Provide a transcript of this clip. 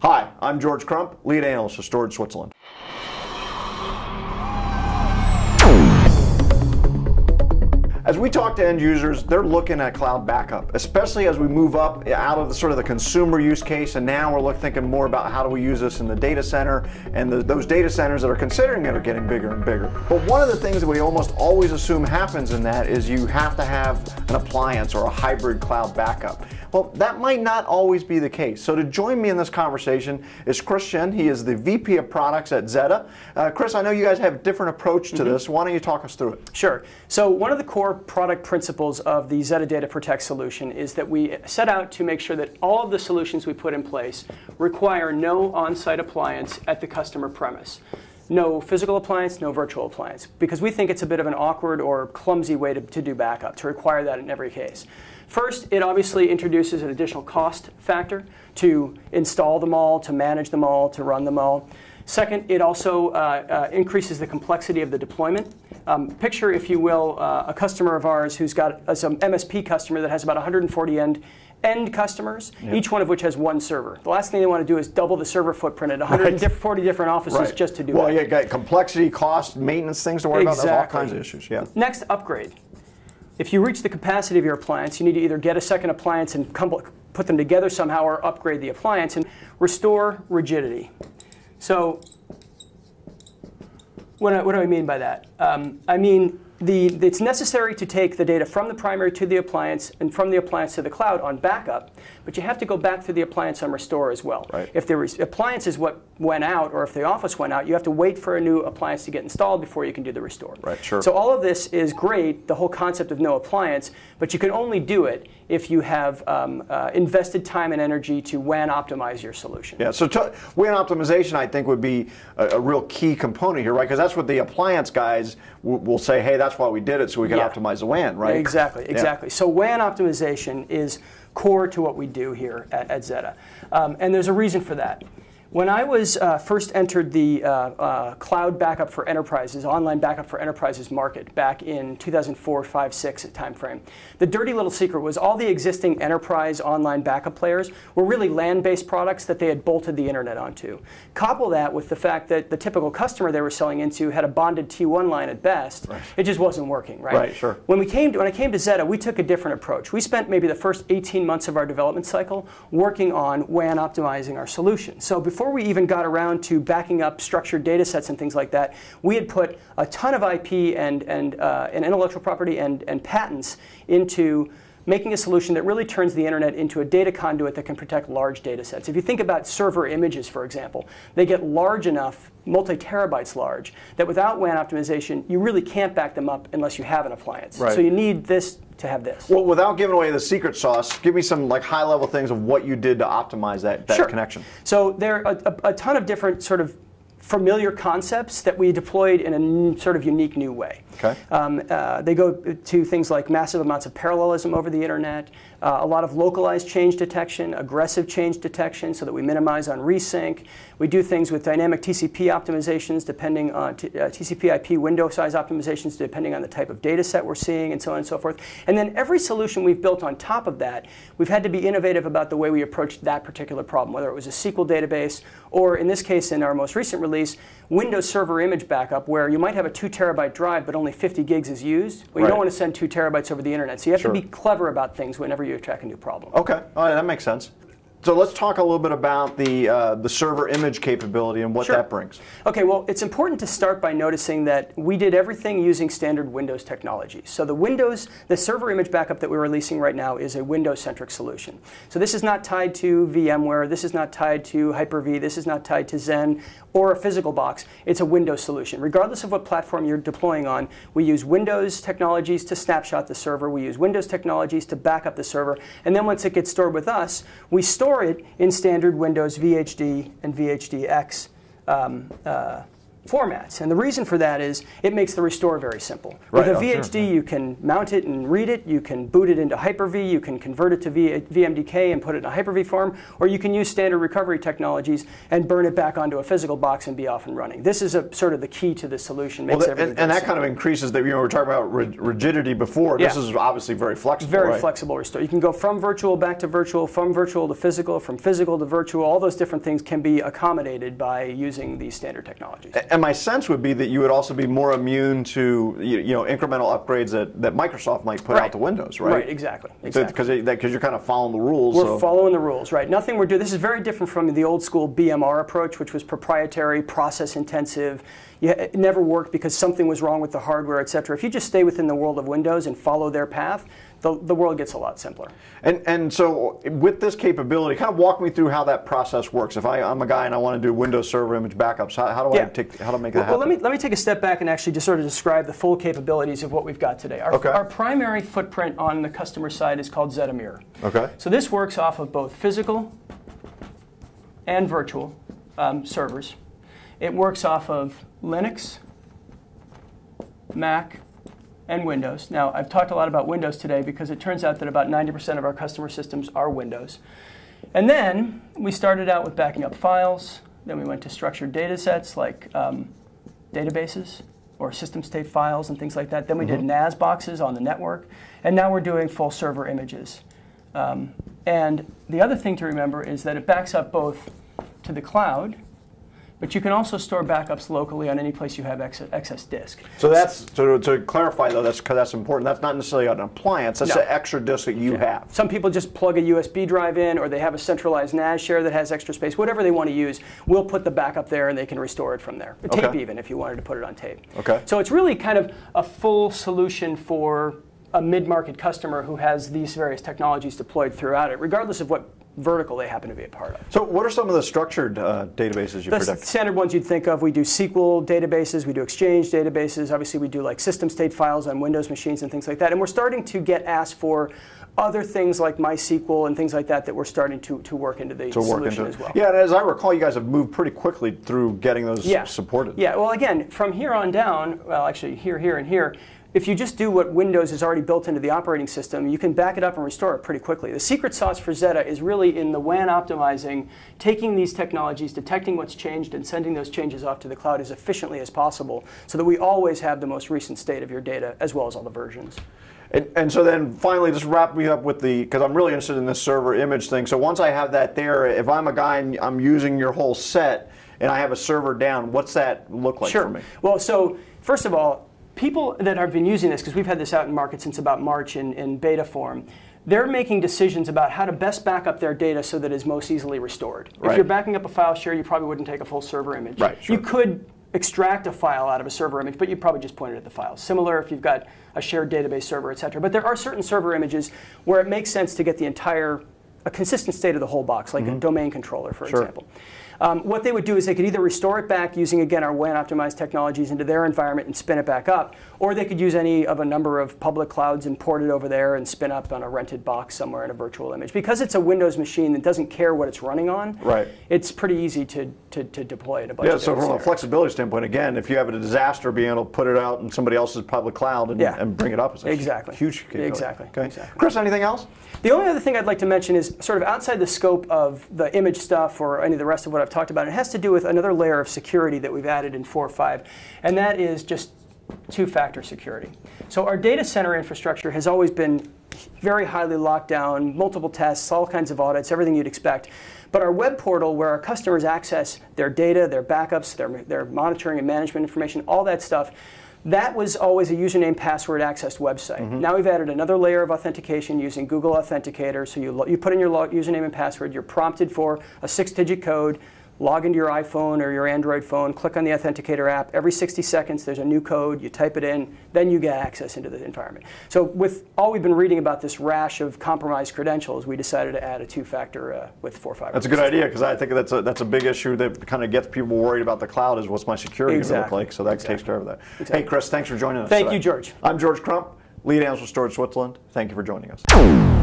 Hi, I'm George Crump, lead analyst for Storage Switzerland. As we talk to end users, they're looking at cloud backup, especially as we move up out of the consumer use case, and now we're thinking more about how do we use this in the data center, and those data centers that are considering it are getting bigger and bigger. But one of the things that we almost always assume happens in that is you have to have an appliance or a hybrid cloud backup. Well, that might not always be the case. So to join me in this conversation is Chris Shen. He is the VP of Products at Zetta. Chris, I know you guys have a different approach to this. Why don't you talk us through it? Sure. So one of the core product principles of the Zetta Data Protect solution is that we set out to make sure that all of the solutions we put in place require no on-site appliance at the customer premise. No physical appliance, no virtual appliance, because we think it's a bit of an awkward or clumsy way to do backup, to require that in every case. First, it obviously introduces an additional cost factor to install them all, to manage them all, to run them all. Second, it also increases the complexity of the deployment. Picture, if you will, a customer of ours who's got some MSP customer that has about 140 end customers, each one of which has one server. The last thing they want to do is double the server footprint at 140 different offices just to do well, that. Well, you got complexity, cost, maintenance things to worry about. There's all kinds of issues. Yeah. Next, upgrade. If you reach the capacity of your appliance, you need to either get a second appliance and put them together somehow, or upgrade the appliance and restore rigidity. So what do I mean by that? I mean it's necessary to take the data from the primary to the appliance and from the appliance to the cloud on backup, but you have to go back through the appliance on restore as well. Right. If the appliance is what went out, or if the office went out, you have to wait for a new appliance to get installed before you can do the restore. Right, sure. So all of this is great, the whole concept of no appliance, but you can only do it if you have invested time and energy to WAN optimize your solution. Yeah, so WAN optimization, I think, would be a real key component here, right? Because that's what the appliance guys will say, hey, that's why we did it, so we can optimize the WAN, right? Exactly, exactly. So WAN optimization is core to what we do here at Zetta. And there's a reason for that. When I was first entered the cloud backup for enterprises, online backup for enterprises market back in 2004, 5, 6 time frame, the dirty little secret was all the existing enterprise online backup players were really LAN-based products that they had bolted the internet onto. Couple that with the fact that the typical customer they were selling into had a bonded T1 line at best. Right. It just wasn't working, right? Right, sure. When I came to Zetta, we took a different approach. We spent maybe the first 18 months of our development cycle working on WAN optimizing our solution. So before we even got around to backing up structured data sets and things like that, we had put a ton of IP and intellectual property and patents into making a solution that really turns the internet into a data conduit that can protect large data sets. If you think about server images, for example, they get large enough, multi-terabytes large, that without WAN optimization, you really can't back them up unless you have an appliance. Right. So you need this to have this. Well, without giving away the secret sauce, give me some high-level things of what you did to optimize that connection. So there are a ton of different sort of familiar concepts that we deployed in a sort of unique new way. Okay. They go to things like massive amounts of parallelism over the internet, a lot of localized change detection, aggressive change detection so that we minimize on resync. We do things with dynamic TCP optimizations depending on TCP IP window size optimizations depending on the type of data set we're seeing, and so on and so forth. And then every solution we've built on top of that, we've had to be innovative about the way we approached that particular problem, whether it was a SQL database or, in this case, in our most recent release, Windows Server image backup, where you might have a 2 terabyte drive but only 50 gigs is used. Well, you don't want to send 2 terabytes over the internet, so you have to be clever about things whenever you attack a new problem. Okay, all right, that makes sense. So let's talk a little bit about the server image capability and what that brings. Okay, well, it's important to start by noticing that we did everything using standard Windows technology. So the server image backup that we're releasing right now is a Windows-centric solution. So this is not tied to VMware, this is not tied to Hyper-V, this is not tied to Xen or a physical box. It's a Windows solution. Regardless of what platform you're deploying on, we use Windows technologies to snapshot the server, we use Windows technologies to back up the server, and then once it gets stored with us, we store it in standard Windows VHD and VHDX formats. And the reason for that is it makes the restore very simple. With a VHD, you can mount it and read it, you can boot it into Hyper-V, you can convert it to VMDK and put it in a Hyper-V form, or you can use standard recovery technologies and burn it back onto a physical box and be off and running. This is sort of the key to this solution. Makes everything and that kind of increases that, we were talking about rigidity before. This is obviously very flexible. Very flexible restore. You can go from virtual back to virtual, from virtual to physical, from physical to virtual. All those different things can be accommodated by using these standard technologies. And my sense would be that you would also be more immune to incremental upgrades that Microsoft might put out to Windows, right? Right, exactly. Because you're kind of following the rules. We're following the rules, right? Nothing we're doing. This is very different from the old school BMR approach, which was proprietary, process intensive. It never worked because something was wrong with the hardware, et cetera. If you just stay within the world of Windows and follow their path, the world gets a lot simpler. And so with this capability, kind of walk me through how that process works. If I'm a guy and I want to do Windows Server image backups, how do I make that happen? Well, let me take a step back and actually just sort of describe the full capabilities of what we've got today. Our primary footprint on the customer side is called Zetta Mirror. Okay. So this works off of both physical and virtual servers. It works off of Linux, Mac, and Windows. Now, I've talked a lot about Windows today because it turns out that about 90% of our customer systems are Windows. And then we started out with backing up files. Then we went to structured data sets like databases or system state files and things like that. Then we did NAS boxes on the network. And now we're doing full server images. And the other thing to remember is that it backs up both to the cloud, but you can also store backups locally on any place you have excess disk. So that's to clarify though, that's important. That's not necessarily an appliance. That's an extra disk that you have. Some people just plug a USB drive in, or they have a centralized NAS share that has extra space. Whatever they want to use, we'll put the backup there, and they can restore it from there. Tape even, if you wanted to put it on tape. Okay. So it's really kind of a full solution for a mid-market customer who has these various technologies deployed throughout it, regardless of what vertical they happen to be a part of. So what are some of the structured databases you protect? The standard ones you'd think of. We do SQL databases, we do Exchange databases, obviously we do like system state files on Windows machines and things like that. And we're starting to get asked for other things like MySQL and things like that that we're starting to work into the solution as well. Yeah, and as I recall, you guys have moved pretty quickly through getting those supported. Yeah, well again, from here on down, well actually here, here, and here, if you just do what Windows has already built into the operating system, you can back it up and restore it pretty quickly. The secret sauce for Zetta is really in the WAN optimizing, taking these technologies, detecting what's changed, and sending those changes off to the cloud as efficiently as possible so that we always have the most recent state of your data as well as all the versions. And so then finally, just wrap me up with because I'm really interested in this server image thing. So once I have that there, if I'm a guy and I'm using your whole set and I have a server down, what's that look like for me? Well, so first of all, people that have been using this, because we've had this out in market since about March in beta form, they're making decisions about how to best back up their data so that it's most easily restored. If you're backing up a file share, you probably wouldn't take a full server image. You could extract a file out of a server image, but you probably just point it at the file. Similar if you've got a shared database server, et cetera. But there are certain server images where it makes sense to get a consistent state of the whole box, like a domain controller, for example. What they would do is they could either restore it back using, again, our WAN optimized technologies into their environment and spin it back up, or they could use any of a number of public clouds and port it over there and spin up on a rented box somewhere in a virtual image. Because it's a Windows machine that doesn't care what it's running on, it's pretty easy to deploy in a bunch of so from a flexibility standpoint, again, if you have a disaster, being able to put it out in somebody else's public cloud and bring it up is exactly huge capability. Exactly. Chris, anything else? The only other thing I'd like to mention is sort of outside the scope of the image stuff or any of the rest of what I've talked about. It has to do with another layer of security that we've added in 4.5, and that is just two-factor security. So our data center infrastructure has always been very highly locked down, multiple tests, all kinds of audits, everything you'd expect. But our web portal, where our customers access their data, their backups, their monitoring and management information, all that stuff, that was always a username, password accessed website. Now we've added another layer of authentication using Google Authenticator. So you put in your username and password, you're prompted for a 6-digit code, log into your iPhone or your Android phone, click on the Authenticator app. Every 60 seconds, there's a new code. You type it in, then you get access into the environment. So with all we've been reading about this rash of compromised credentials, we decided to add a two-factor with 4.5. That's a good idea, because I think that's a big issue that kind of gets people worried about the cloud is what's my security going to look like. So that takes care of that. Hey, Chris, thanks for joining us Thank you, George. I'm George Crump, lead analyst with Storage Switzerland. Thank you for joining us.